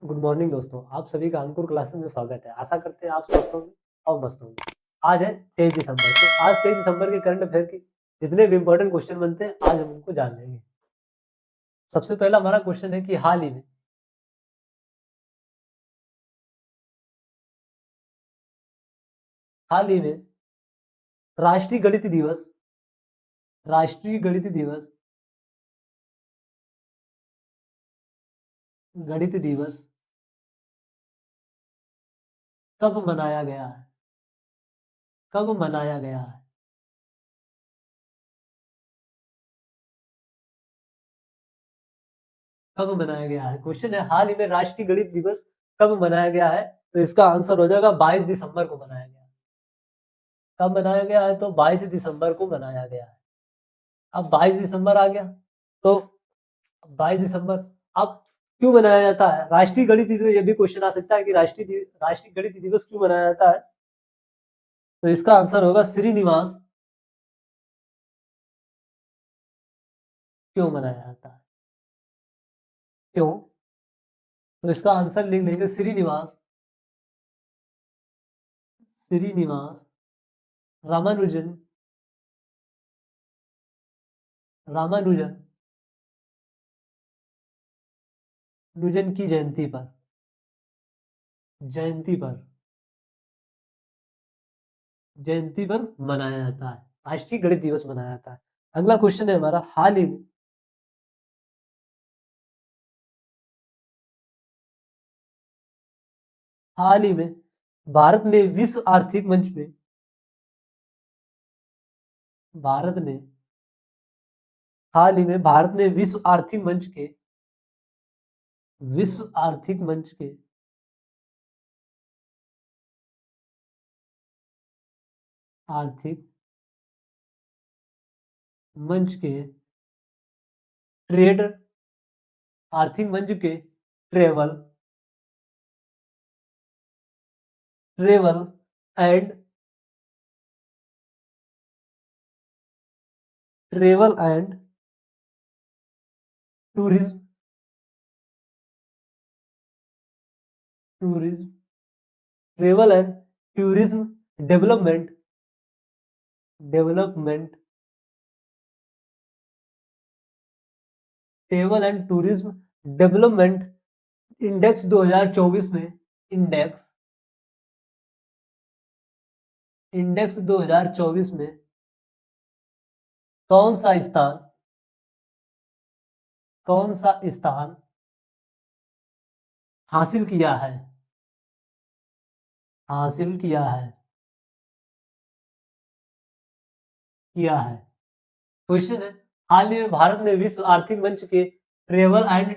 Good morning दोस्तों, आप सभी का अंकुर क्लासेस में स्वागत है। आशा करते हैं आप स्वस्थ होंगे और मस्त होंगे। आज है 23 दिसंबर, तो आज 23 दिसंबर के करंट अफेयर की जितने भी इंपॉर्टेंट क्वेश्चन बनते हैं आज हम उनको जान लेंगे। सबसे पहला हमारा क्वेश्चन है कि हाल ही में राष्ट्रीय गणित दिवस राष्ट्रीय गणित दिवस कब मनाया गया है? कब मनाया गया है? कब मनाया गया है? क्वेश्चन है हाल ही में राष्ट्रीय गणित दिवस कब मनाया गया है? तो इसका आंसर हो जाएगा 22 दिसंबर को मनाया गया। कब मनाया गया है? तो 22 दिसंबर को मनाया गया है। अब 22 दिसंबर आ गया, तो 22 दिसंबर अब क्यों मनाया जाता है राष्ट्रीय गणित दिवस? ये भी क्वेश्चन आ सकता है कि राष्ट्रीय गणित दिवस क्यों मनाया जाता है? तो इसका आंसर होगा श्रीनिवास क्यों मनाया जाता है। क्यों? तो इसका आंसर लिख लेंगे श्रीनिवास रामानुजन रामानुजन नुजन की जयंती पर जयंती पर मनाया जाता है, राष्ट्रीय गणित दिवस मनाया जाता है। अगला क्वेश्चन है हमारा हाल ही में भारत ने विश्व आर्थिक मंच में भारत ने हाल ही में भारत ने विश्व आर्थिक मंच के आर्थिक मंच के ट्रेड आर्थिक मंच के travel travel and travel and tourism tourism travel and tourism development travel and tourism development index 2024 में इंडेक्स इंडेक्स 2024 में कौन सा स्थान कौन सा स्थान हासिल किया है हासिल किया है। क्वेश्चन है हाल ही में भारत ने विश्व आर्थिक मंच के travel and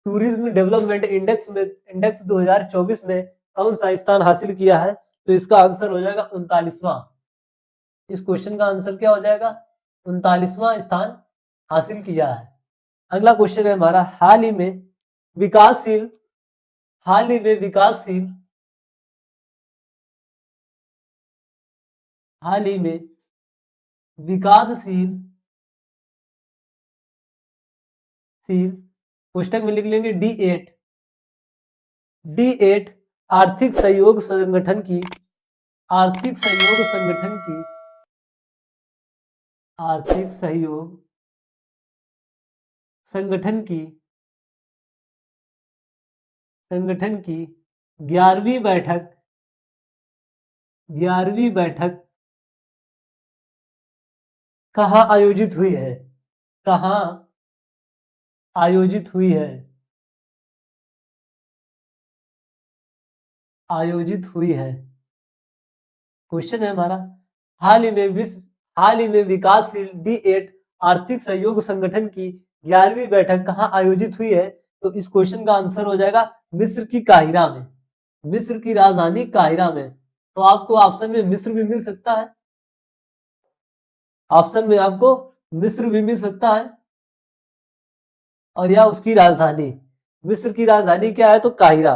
tourism development index 2024 में कौन सा स्थान हासिल किया है? तो इसका आंसर हो जाएगा 39वां। इस क्वेश्चन का आंसर क्या हो जाएगा? 39वां स्थान हासिल किया है। अगला क्वेश्चन है हमारा विकासशील हाल ही में विकासशील हाल ही में विकासशील शील पुस्तक में लिख लेंगे डी8 आर्थिक सहयोग संगठन की आर्थिक सहयोग संगठन की आर्थिक सहयोग संगठन की संगठन की 11वीं बैठक 11वीं बैठक कहाँ आयोजित हुई है? कहाँ आयोजित हुई है? आयोजित हुई है। क्वेश्चन है हमारा हाल ही में विकासशील डी8 आर्थिक सहयोग संगठन की 11वीं बैठक कहाँ आयोजित हुई है? तो इस क्वेश्चन का आंसर हो जाएगा मिस्र की काहिरा में मिस्र की राजधानी काहिरा में। तो आपको ऑप्शन में मिस्र भी मिल सकता है ऑप्शन में आपको मिस्र भी मिल सकता है और या उसकी राजधानी। मिस्र की राजधानी क्या है? तो काहिरा।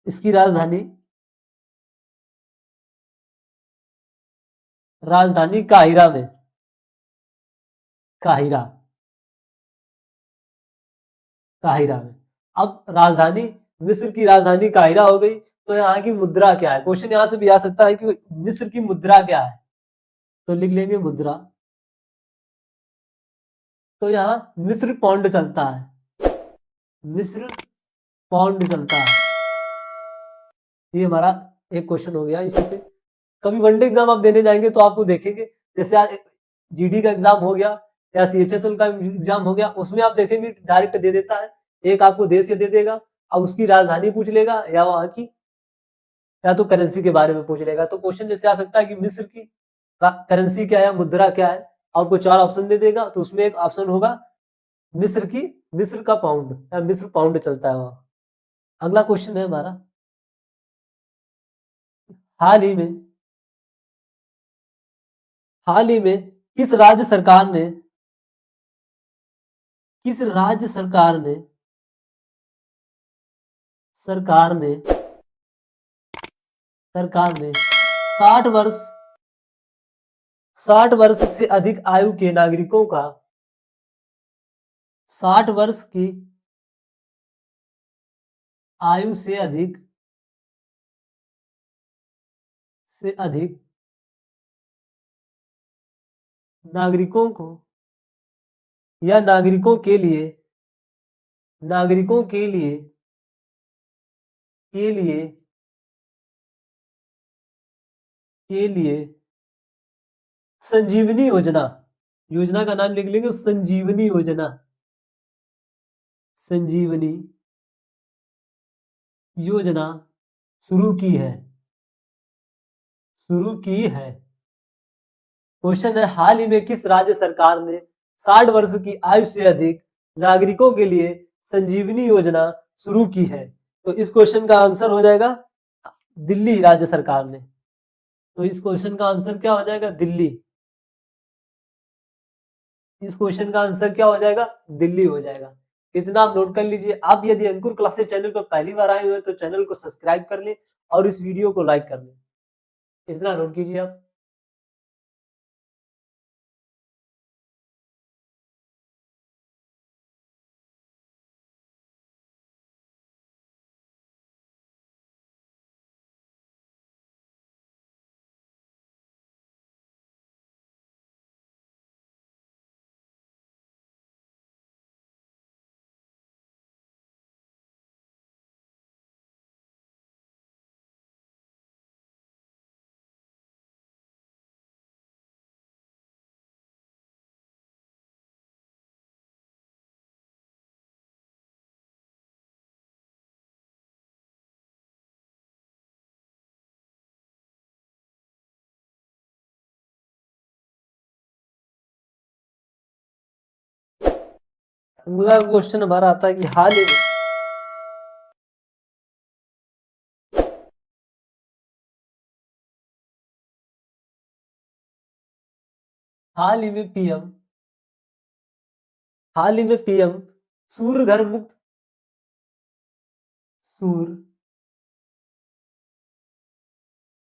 इसकी राजधानी काहिरा काहिरा में। अब राजधानी, मिस्र की राजधानी काहिरा हो गई, तो यहाँ की मुद्रा क्या है? क्वेश्चन यहाँ से भी आ सकता है कि मिस्र की मुद्रा क्या है, तो लिख लेंगे मुद्रा। तो यहाँ मिस्र पौंड चलता है, मिस्र पौंड चलता है। ये हमारा एक क्वेश्चन हो गया इसी से। कभी वनडे एग्जाम आप देने जाएंगे तो आपको देखेंगे, जैसे आज जीडी का एग्जाम हो गया या सीएचएसएल का एग्जाम हो गया, उसमें आप देखेंगे डायरेक्ट दे देता है, एक आपको देश दे देगा, अब उसकी राजधानी पूछ लेगा या वहां की, या तो करेंसी के बारे में पूछ लेगा। तो क्वेश्चन जैसे आ सकता है कि मिस्र की करेंसी क्या है, मुद्रा क्या है, आपको 4 ऑप्शन दे देगा, तो उसमें एक ऑप्शन होगा मिस्र की, मिस्र का पाउंड या मिस्र पाउंड चलता है वहां। अगला क्वेश्चन है हमारा, हाल ही में हाल ही में किस राज्य सरकार ने किस राज्य सरकार ने सरकार ने 60 वर्ष 60 वर्ष से अधिक आयु के नागरिकों का 60 वर्ष की आयु से अधिक नागरिकों को या नागरिकों के लिए के लिए संजीवनी योजना, योजना का नाम लिख लेंगे संजीवनी योजना, संजीवनी योजना शुरू की है, शुरू की है। क्वेश्चन है, हाल ही में किस राज्य सरकार ने 60 वर्ष की आयु से अधिक नागरिकों के लिए संजीवनी योजना शुरू की है? तो इस क्वेश्चन का आंसर हो जाएगा दिल्ली राज्य सरकार ने। तो इस क्वेश्चन का आंसर क्या हो जाएगा? दिल्ली। इस क्वेश्चन का आंसर क्या हो जाएगा? दिल्ली हो जाएगा। इतना आप नोट कर लीजिए। आप यदि अंकुर क्लासेस चैनल पर पहली बार आए हुए हैं तो चैनल को सब्सक्राइब कर ले और इस वीडियो को लाइक कर ले। इतना नोट कीजिए आप। अगला क्वेश्चन हमारा आता है कि हाल ही में पीएम सूर्य घर मुक्त सूर्य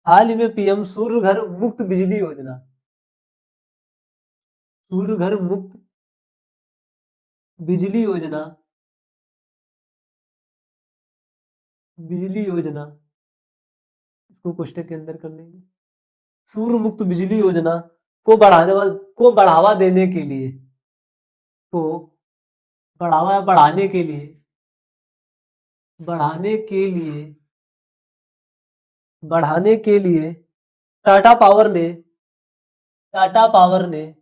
हाल ही में पीएम सूर्य घर मुक्त बिजली योजना, सूर्य घर मुक्त बिजली योजना इसको क्वेश्चन के अंदर कर लेंगे। सूर्य मुक्त बिजली योजना को बढ़ावा देने के लिए, को बढ़ावा बढ़ाने के लिए टाटा पावर ने टाटा पावर ने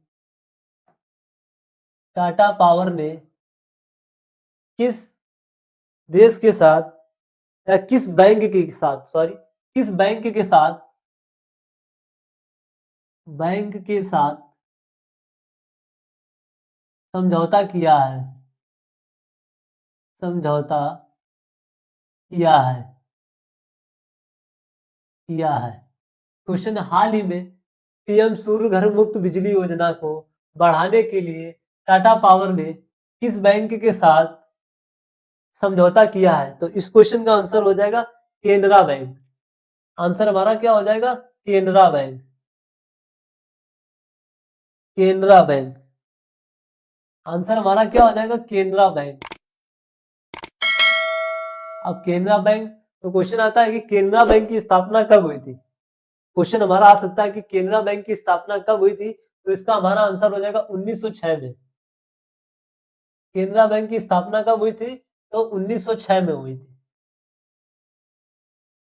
टाटा पावर ने किस देश के साथ या किस बैंक के साथ समझौता किया है समझौता किया है किया है क्वेश्चन, हाल ही में पीएम सूर्य घर मुक्त बिजली योजना को बढ़ाने के लिए टाटा पावर ने किस बैंक के साथ समझौता किया है? तो इस क्वेश्चन का आंसर हो जाएगा केनरा बैंक। आंसर हमारा क्या हो जाएगा? Canara bank. Canara bank answer हमारा क्या हो जाएगा? केनरा बैंक। अब केनरा बैंक, तो क्वेश्चन आता है कि केनरा बैंक की स्थापना कब हुई थी। क्वेश्चन हमारा आ सकता है कि केनरा बैंक की स्थापना कब हुई थी, तो इसका हमारा आंसर हो जाएगा 1906 में। केनरा बैंक की स्थापना कब हुई थी, तो 1906 में हुई थी,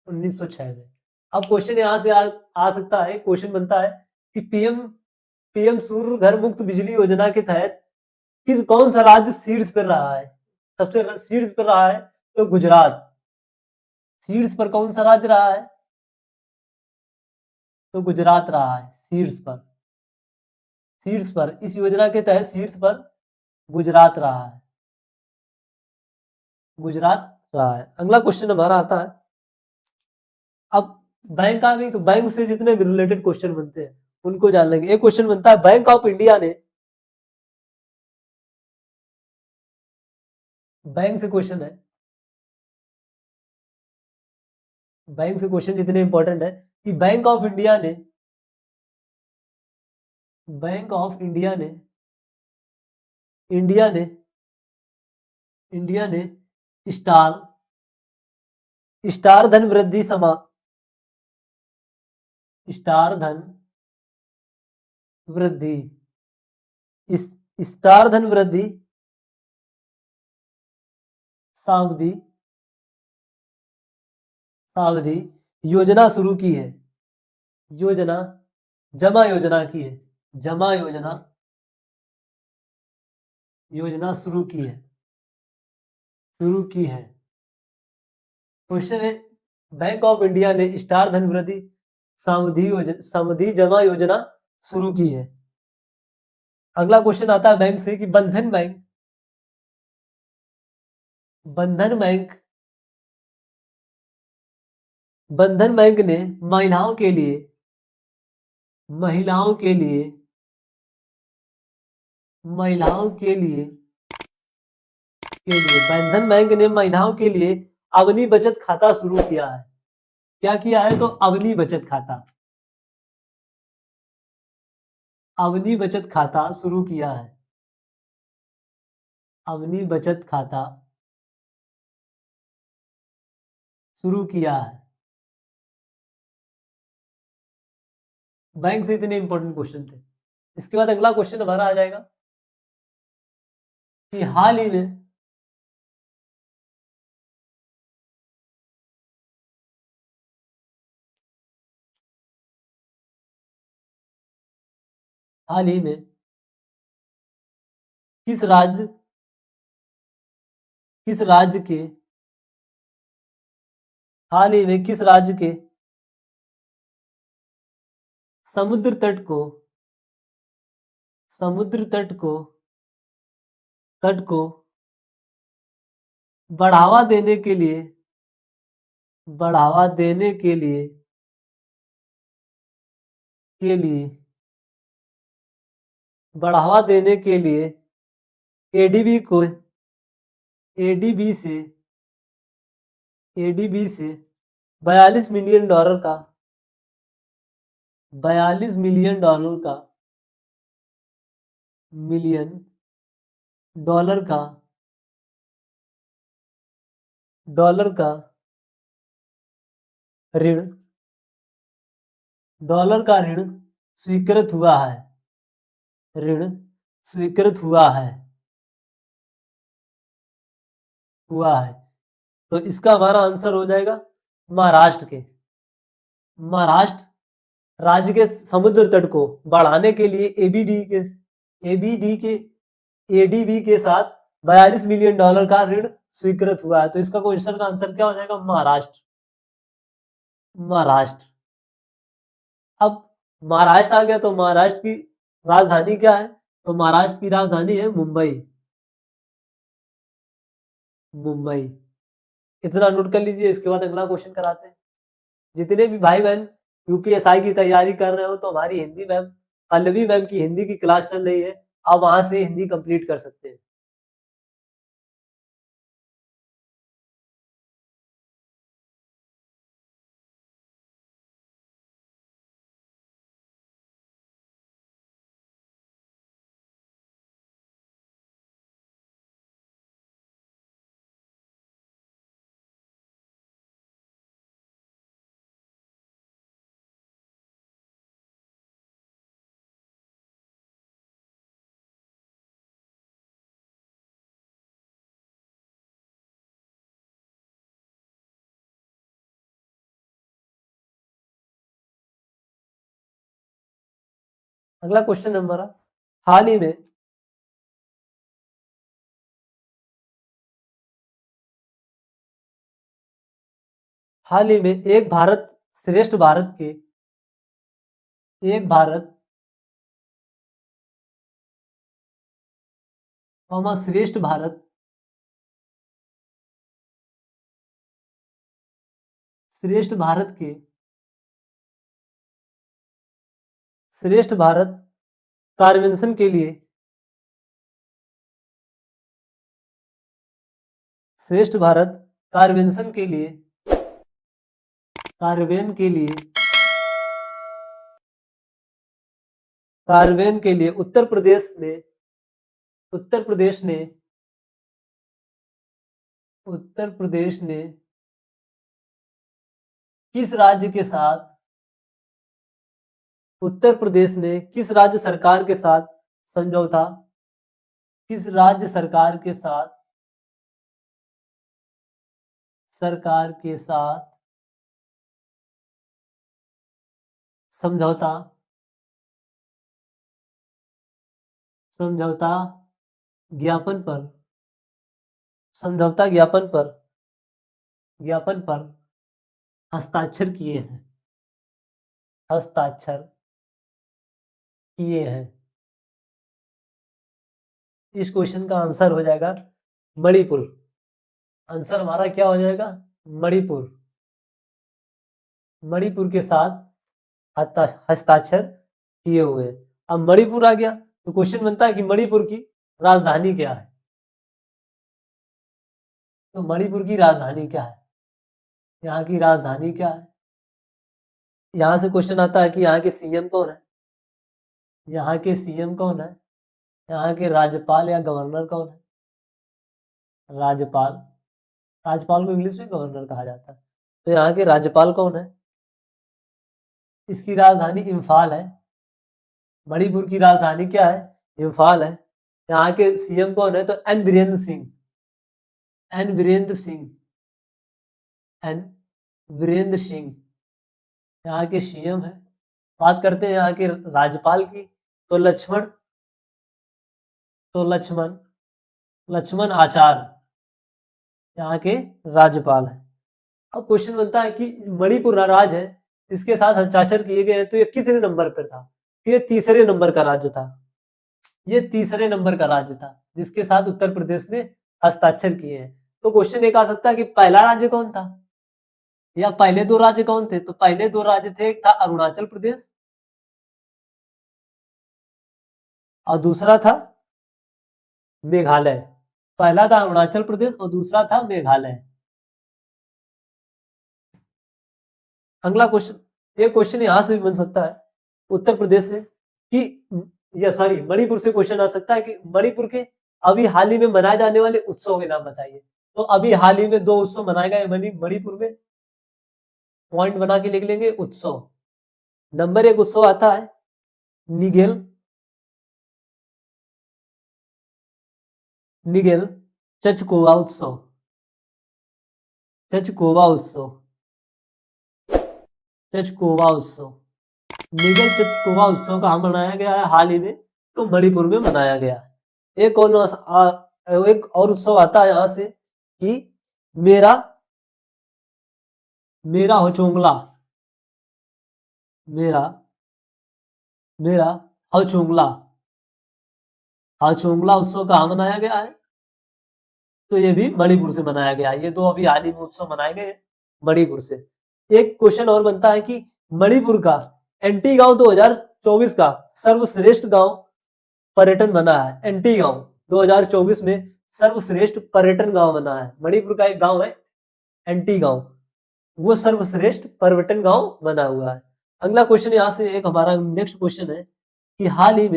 1906 में। अब क्वेश्चन यहाँ से आ सकता है, क्वेश्चन बनता है कि पीएम पीएम सूर्य घर मुफ्त बिजली योजना के तहत कौन सा राज्य शीर्ष पर रहा है, सबसे शीर्ष पर रहा है, तो गुजरात। शीर्ष पर कौन सा राज्य रहा है, तो गुजरात रहा है शीर्ष पर। शीर्ष पर इस योजना के तहत शीर्ष पर गुजरात रहा है, गुजरात रहा है। अगला क्वेश्चन हमारा आता है, अब बैंक आ गई, तो बैंक से जितने भी रिलेटेड क्वेश्चन बनते हैं उनको जान लेंगे। एक क्वेश्चन बनता है, बैंक ऑफ इंडिया ने, बैंक से क्वेश्चन है, बैंक से क्वेश्चन जितने इंपॉर्टेंट है कि बैंक ऑफ इंडिया ने, बैंक ऑफ इंडिया ने, इंडिया ने इंडिया ने स्टार स्टार धन वृद्धि समा स्टार धन वृद्धि इस स्टार धन वृद्धि सावधि सावधि योजना शुरू की है। योजना जमा योजना की है, जमा योजना योजना शुरू की है, शुरू की है। क्वेश्चन है, बैंक ऑफ इंडिया ने स्टार धन वृद्धि सावधि जमा योजना शुरू की है। अगला क्वेश्चन आता है बैंक से कि बंधन बैंक बंधन बैंक ने महिलाओं के लिए महिलाओं के लिए बंधन बैंक ने महिलाओं के लिए अवनी बचत खाता शुरू किया है। क्या किया है, तो अवनी बचत खाता, अवनी बचत खाता शुरू किया है, अवनी बचत खाता शुरू किया है। बैंक से इतने इंपॉर्टेंट क्वेश्चन थे। इसके बाद अगला क्वेश्चन हमारा आ जाएगा कि हाल ही में किस राज्य किस राज्य के हाल ही में किस राज्य के समुद्र तट को समुद्र तट को बढ़ावा देने के लिए बढ़ावा देने के लिए बढ़ावा देने के लिए एडीबी को एडीबी से एडीबी से 42 मिलियन डॉलर का 42 मिलियन मिलियन डॉलर का ऋण स्वीकृत हुआ है, ऋण स्वीकृत हुआ है। तो इसका हमारा आंसर हो जाएगा महाराष्ट्र के महाराष्ट्र राज्य के समुद्र तट को बढ़ाने के लिए एबीडी के एडीबी के साथ 42 मिलियन डॉलर का ऋण स्वीकृत हुआ है। तो इसका क्वेश्चन का आंसर क्या हो जाएगा, महाराष्ट्र। महाराष्ट्र। अब महाराष्ट्र आ गया, तो महाराष्ट्र की राजधानी क्या है, तो महाराष्ट्र की राजधानी है मुंबई। मुंबई इतना नोट कर लीजिए। इसके बाद अगला क्वेश्चन कराते हैं। जितने भी भाई बहन यूपीएसआई की तैयारी कर रहे हो, तो हमारी हिंदी मैम पल्लवी मैम की हिंदी की क्लास चल रही है, आप वहां से हिंदी कंप्लीट कर सकते हैं। अगला क्वेश्चन है हमारा, हाल ही में एक भारत श्रेष्ठ भारत के एक भारत श्रेष्ठ भारत के श्रेष्ठ भारत कार्यान्वयन के लिए श्रेष्ठ भारत कार्यान्वयन के लिए उत्तर प्रदेश ने किस राज्य के साथ उत्तर प्रदेश ने किस राज्य सरकार के साथ समझौता किस राज्य सरकार के साथ समझौता ज्ञापन पर हस्ताक्षर किए हैं। इस क्वेश्चन का आंसर हो जाएगा मणिपुर। आंसर हमारा क्या हो जाएगा? मणिपुर के साथ हस्ताक्षर किए हुए। अब मणिपुर आ गया तो क्वेश्चन बनता है कि मणिपुर की राजधानी क्या है? तो मणिपुर की राजधानी क्या है? यहाँ की राजधानी क्या है? यहाँ से क्वेश्चन आता है कि यहाँ के सीएम कौन है? यहाँ के राज्यपाल या गवर्नर कौन है? राज्यपाल को इंग्लिश में गवर्नर कहा जाता है। तो यहाँ के राज्यपाल कौन है? इसकी राजधानी इम्फाल है। मणिपुर की राजधानी क्या है? इम्फाल है। यहाँ के सीएम कौन है? तो एन वीरेंद्र सिंह यहाँ के सीएम है। बात करते हैं यहाँ के राज्यपाल की, तो लक्ष्मण आचार्य यहाँ के राज्यपाल है। अब क्वेश्चन बनता है कि मणिपुर राज्य है, इसके साथ हस्ताक्षर किए गए हैं, तो ये कितने नंबर पर था? ये तीसरे नंबर का राज्य था जिसके साथ उत्तर प्रदेश ने हस्ताक्षर किए हैं। तो क्वेश्चन एक आ सकता है कि पहला राज्य कौन था या पहले दो राज्य कौन थे? तो पहले दो राज्य थे, एक था अरुणाचल प्रदेश और दूसरा था मेघालय। पहला था अरुणाचल प्रदेश और दूसरा था मेघालय। अगला क्वेश्चन, ये क्वेश्चन यहां से भी बन सकता है उत्तर प्रदेश से कि मणिपुर से क्वेश्चन आ सकता है कि मणिपुर के अभी हाल ही में मनाए जाने वाले उत्सव के नाम बताइए। तो अभी हाल ही में 2 उत्सव मनाए गए मणिपुर में। पॉइंट बना के लिख लेंगे उत्सव। नंबर 1 उत्सव आता है निगेल चचकोवा उत्सव। निगल चचकोवा उत्सव कहाँ मनाया गया है हाल ही में? तो मणिपुर में मनाया गया है। एक और उत्सव आता है यहाँ से कि मेरा हचोंगला उत्सव कहाँ मनाया गया है? तो ये भी मणिपुर से मनाया गया है। ये 2 अभी हाल ही में उत्सव मनाए गए मणिपुर से। एक क्वेश्चन और बनता है कि मणिपुर का एंटी गांव 2024 का सर्वश्रेष्ठ गांव पर्यटन बना है। एंटी गांव 2024 में सर्वश्रेष्ठ पर्यटन गांव बना है। मणिपुर का एक गांव है एंटी गांव, वो सर्वश्रेष्ठ पर्यटन गांव बना हुआ है। अगला क्वेश्चन यहाँ से एक हमारा नेक्स्ट क्वेश्चन है कि हाल ही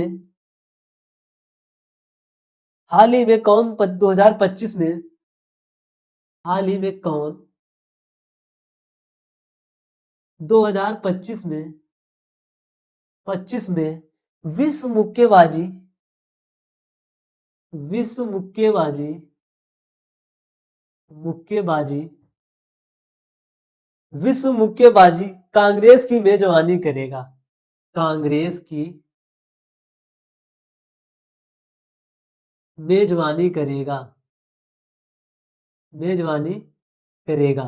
में कौन 2025 में हाल ही में कौन 2025 में विश्व मुक्केबाजी कांग्रेस की मेजबानी करेगा? मेजबानी करेगा, मेजबानी करेगा,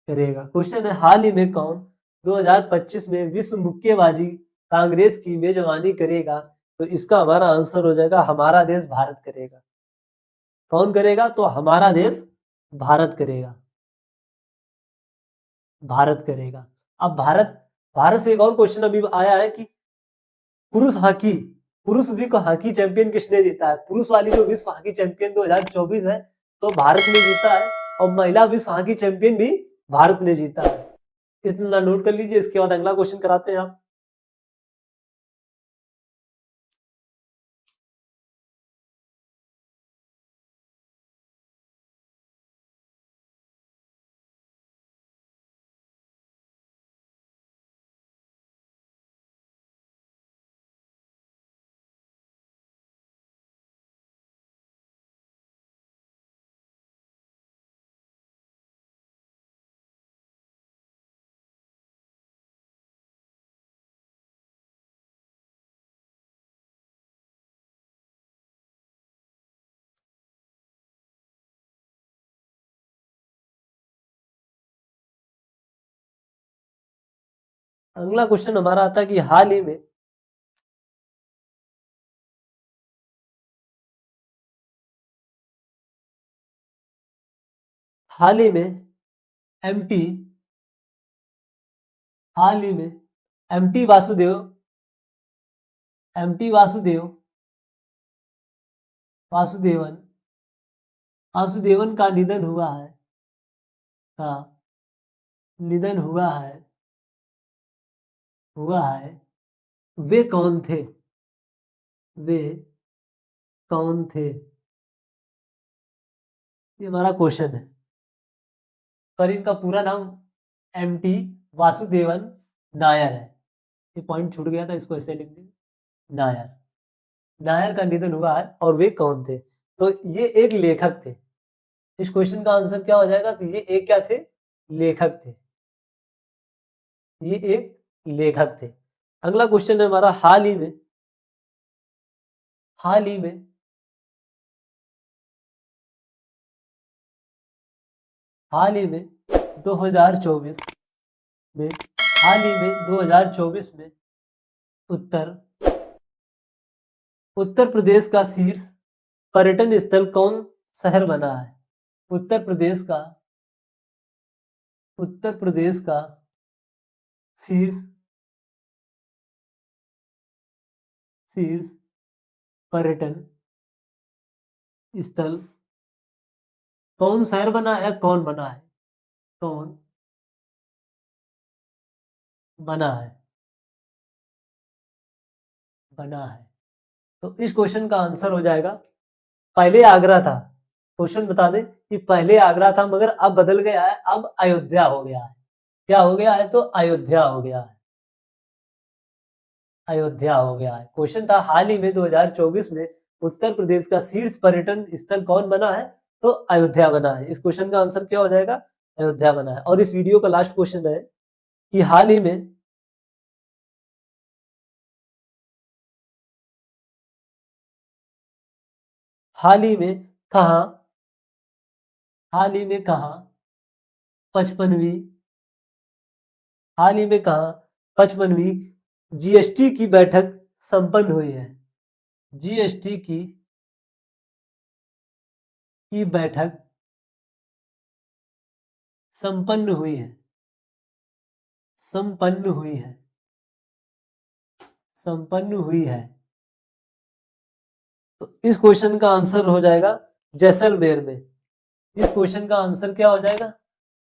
करेगा। क्वेश्चन है हाल ही में कौन 2025 में विश्व मुक्केबाजी कांग्रेस की मेजबानी करेगा? तो इसका हमारा आंसर हो जाएगा हमारा देश भारत करेगा। कौन करेगा? तो हमारा देश भारत करेगा, भारत करेगा। अब भारत भारत से एक और क्वेश्चन अभी आया है कि पुरुष हॉकी, पुरुष विश्व हॉकी चैंपियन किसने जीता है? पुरुष वाली जो विश्व हॉकी चैंपियन 2024 है तो भारत ने जीता है, और महिला विश्व हॉकी चैंपियन भी भारत ने जीता है। इतना नोट कर लीजिए। इसके बाद अगला क्वेश्चन कराते हैं आप। अगला क्वेश्चन हमारा आता है कि हाल ही में एमटी हाल ही में एमटी वासुदेव एमटी वासुदेवन वासुदेवन का निधन हुआ है, का निधन हुआ है। वे कौन थे? वे कौन थे? ये हमारा क्वेश्चन है। पर इनका पूरा नाम एमटी वासुदेवन नायर है। ये पॉइंट छूट गया था, इसको ऐसे लिख दें, नायर। नायर का निधन हुआ है और वे कौन थे? तो ये एक लेखक थे। इस क्वेश्चन का आंसर क्या हो जाएगा? तो ये एक क्या थे? लेखक थे। ये एक लेखक थे। अगला क्वेश्चन है हमारा हाल ही में 2024 में 2024 में उत्तर प्रदेश का शीर्ष पर्यटन स्थल कौन शहर बना है? उत्तर प्रदेश का शीर्ष पर्यटन स्थल कौन शहर बना है? कौन बना है? कौन बना है? बना है। तो इस क्वेश्चन का आंसर हो जाएगा, पहले आगरा था। क्वेश्चन बता दें कि पहले आगरा था मगर अब बदल गया है, अब अयोध्या हो गया है। क्या हो गया है? तो अयोध्या हो गया है। अयोध्या हो गया है। क्वेश्चन था हाल ही में 2024 में उत्तर प्रदेश का शीर्ष पर्यटन स्थल कौन बना है? तो अयोध्या बना है। इस क्वेश्चन का आंसर क्या हो जाएगा? अयोध्या बना है। और इस वीडियो का लास्ट क्वेश्चन है कि हाल ही में कहा 55वीं 55वीं जीएसटी की बैठक संपन्न हुई है? जीएसटी की बैठक संपन्न हुई है। तो इस क्वेश्चन का आंसर हो जाएगा जैसलमेर में। इस क्वेश्चन का आंसर क्या हो जाएगा?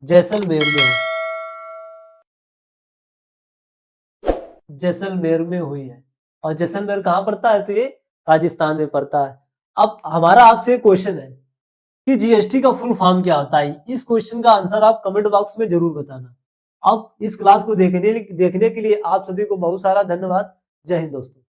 जैसलमेर में। जैसलमेर में हुई है। और जैसलमेर कहाँ पड़ता है? तो ये राजस्थान में पड़ता है। अब हमारा आपसे क्वेश्चन है कि जीएसटी का फुल फॉर्म क्या होता है? इस क्वेश्चन का आंसर आप कमेंट बॉक्स में जरूर बताना। अब इस क्लास को देखने के लिए आप सभी को बहुत सारा धन्यवाद। जय हिंद दोस्तों।